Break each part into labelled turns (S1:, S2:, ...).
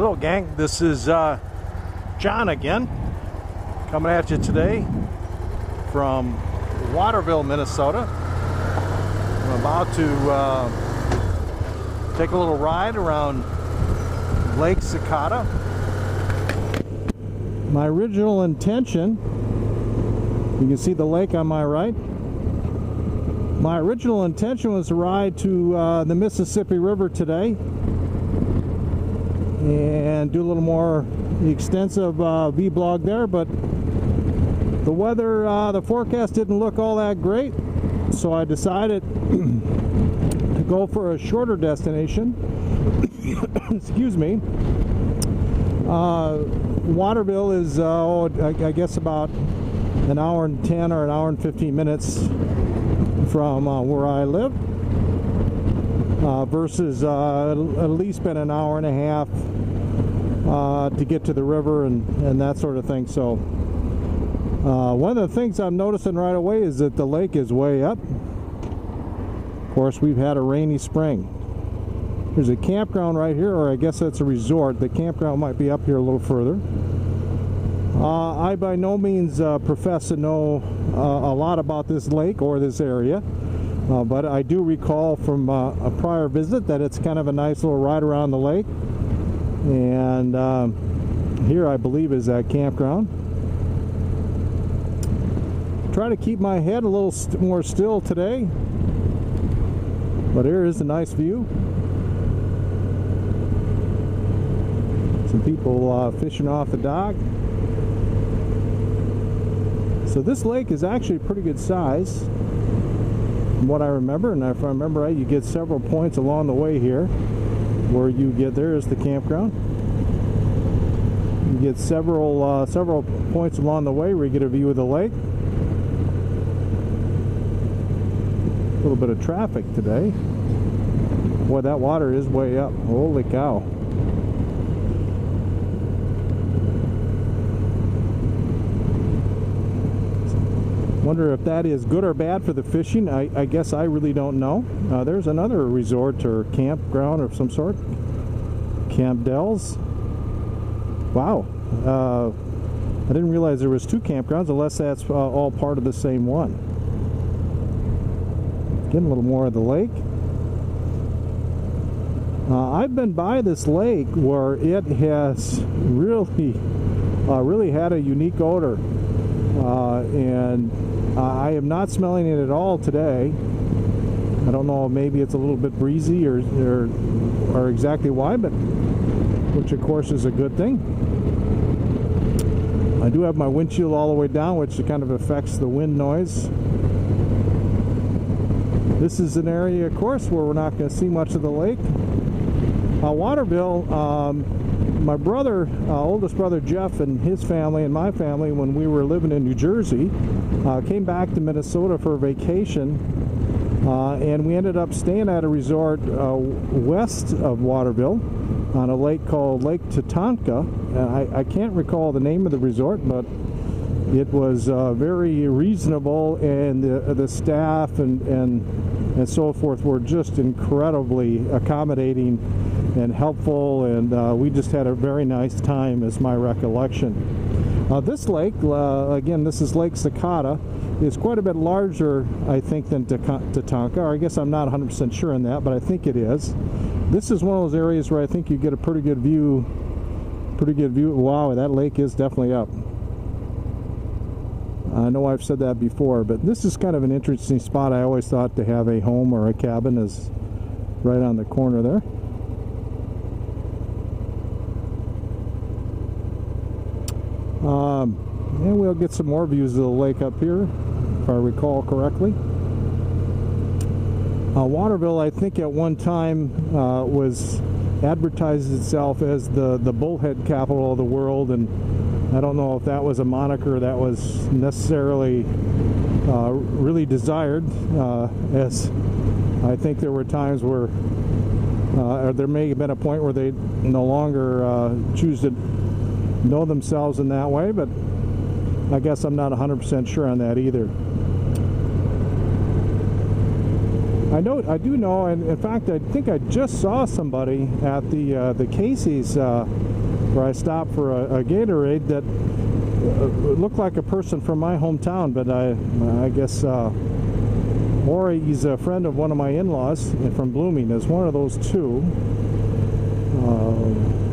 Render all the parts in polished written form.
S1: Hello gang, this is John again, coming at you today from Waterville, Minnesota. I'm about to take a little ride around Lake Sakatah. My original intention, you can see the lake on my right. My original intention was to ride to the Mississippi River today and do a little more extensive vlog there, but the weather, the forecast didn't look all that great, so I decided to go for a shorter destination. Excuse me. Waterville is I guess about an hour and 10 or an hour and 15 minutes from where I live, versus at least been an hour and a half to get to the river and that sort of thing. So one of the things I'm noticing right away is that the lake is way up. Of course, we've had a rainy spring. There's a campground right here, or I guess that's a resort. The campground might be up here a little further. I by no means profess to know a lot about this lake or this area, but I do recall from a prior visit that it's kind of a nice little ride around the lake. And here I believe is that campground. Try to keep my head a little more still today, but here is a nice view. Some people fishing off the dock. So this lake is actually pretty good size from what I remember, and if I remember right, you get several points along the way here where you get, there is the campground. You get several points along the way where you get a view of the lake. A little bit of traffic today. Boy, that water is way up. Holy cow. Wonder if that is good or bad for the fishing. I guess I really don't know. There's another resort or campground of some sort. Camp Dells. Wow. I didn't realize there was two campgrounds, unless that's all part of the same one. Getting a little more of the lake. I've been by this lake where it has really had a unique odor. And I am not smelling it at all today. I don't know, maybe it's a little bit breezy or exactly why, but which of course is a good thing. I do have my windshield all the way down, which kind of affects the wind noise. This is an area, of course, where we're not going to see much of the lake. Waterville, my brother, oldest brother Jeff, and his family and my family, when we were living in New Jersey, came back to Minnesota for a vacation, and we ended up staying at a resort west of Waterville on a lake called Lake Tatanka. I can't recall the name of the resort, but it was very reasonable, and the staff and so forth were just incredibly accommodating and helpful, and we just had a very nice time, is my recollection. This lake, again, this is Lake Sakatah, is quite a bit larger, I think, than Tatanka, or I guess I'm not 100% sure on that, but I think it is. This is one of those areas where I think you get a pretty good view. Wow, that lake is definitely up. I know I've said that before, but this is kind of an interesting spot. I always thought to have a home or a cabin is right on the corner there. And we'll get some more views of the lake up here, if I recall correctly. Waterville, I think at one time was advertised itself as the bullhead capital of the world, and I don't know if that was a moniker that was necessarily really desired, as I think there were times where or there may have been a point where they no longer choose to know themselves in that way, but I guess I'm not 100% sure on that either. I do know, and in fact, I think I just saw somebody at the Casey's where I stopped for a Gatorade that looked like a person from my hometown, but I guess, or he's a friend of one of my in-laws from Blooming. There's one of those two.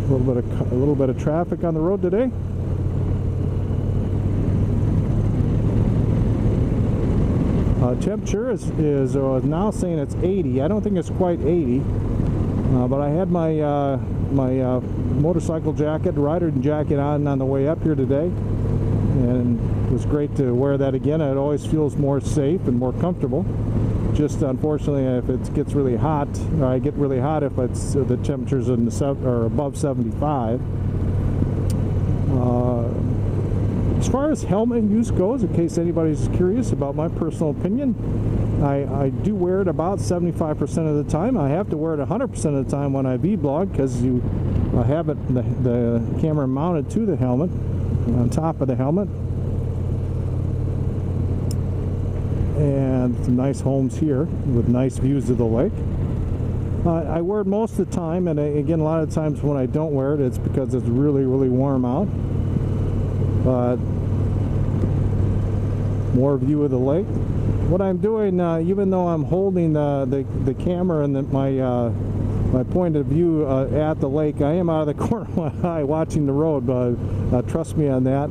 S1: A little bit of traffic on the road today. Temperature is now saying it's 80. I don't think it's quite 80, but I had my my motorcycle jacket, rider jacket on the way up here today, and it was great to wear that again. It always feels more safe and more comfortable. Just unfortunately, if it gets really hot, I get really hot if it's the temperatures in the or above 75. As far as helmet use goes, in case anybody's curious about my personal opinion, I do wear it about 75% of the time. I have to wear it 100% of the time when I vlog, because you have it the camera mounted to the helmet, on top of the helmet. And some nice homes here with nice views of the lake. I wear it most of the time, and again, a lot of times when I don't wear it, it's because it's really, really warm out. But more view of the lake. What I'm doing, even though I'm holding the camera and my point of view at the lake, I am out of the corner of my eye watching the road. But trust me on that.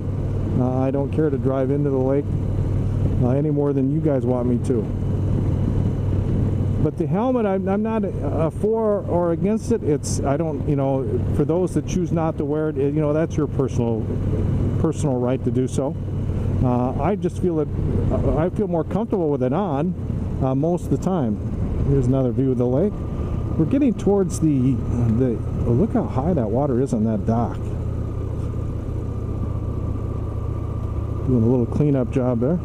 S1: I don't care to drive into the lake any more than you guys want me to. But the helmet, I'm not for or against it. I don't, for those that choose not to wear it, that's your personal right to do so. I just feel I feel more comfortable with it on most of the time. Here's another view of the lake. We're getting towards look how high that water is on that dock. Doing a little cleanup job there.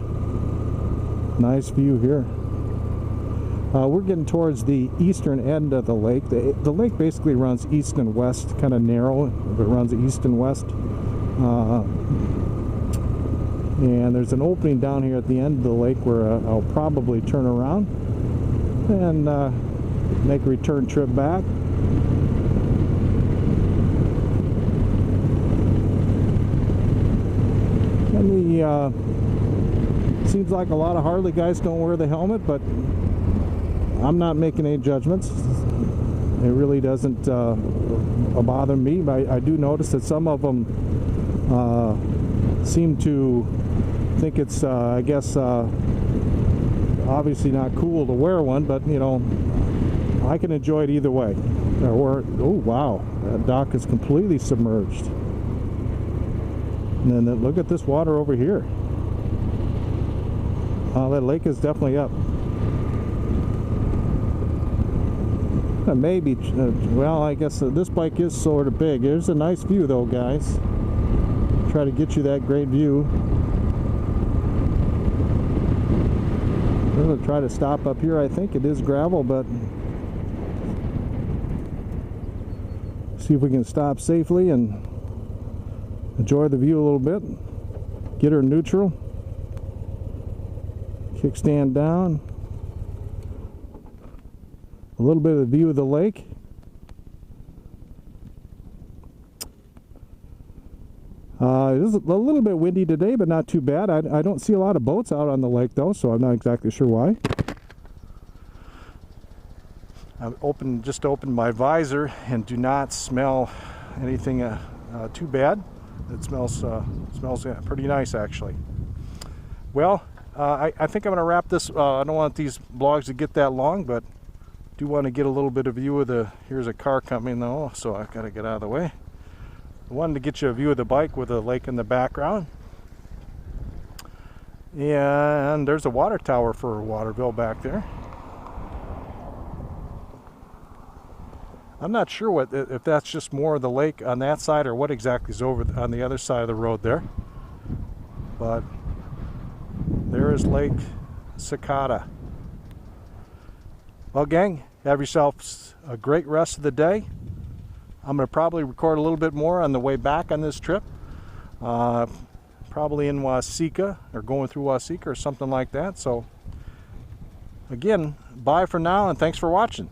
S1: Nice view here. We're getting towards the eastern end of the lake. The lake basically runs east and west, kind of narrow, but it runs east and west. And there's an opening down here at the end of the lake where I'll probably turn around and make a return trip back. And seems like a lot of Harley guys don't wear the helmet, but I'm not making any judgments. It really doesn't bother me. But I do notice that some of them seem to think it's, I guess, obviously not cool to wear one, but I can enjoy it either way. Oh wow, that dock is completely submerged. And then look at this water over here. That lake is definitely up. Maybe, well, I guess this bike is sort of big. There's a nice view though, guys. Try to get you that great view. I'm going to try to stop up here. I think it is gravel, but see if we can stop safely and enjoy the view a little bit. Get her neutral. Kickstand down. A little bit of the view of the lake. It is a little bit windy today, but not too bad. I don't see a lot of boats out on the lake though, so I'm not exactly sure why. I've just opened my visor and do not smell anything too bad. It smells pretty nice actually. Well, I think I'm going to wrap this. I don't want these vlogs to get that long, but do want to get a little bit of view of here's a car coming though, so I've got to get out of the way. I wanted to get you a view of the bike with the lake in the background. And there's a water tower for Waterville back there. I'm not sure if that's just more of the lake on that side or what exactly is over on the other side of the road there. But there is Lake Sakatah. Well, gang, have yourselves a great rest of the day. I'm going to probably record a little bit more on the way back on this trip. Probably in Wasika or going through Wasika or something like that. So again, bye for now, and thanks for watching.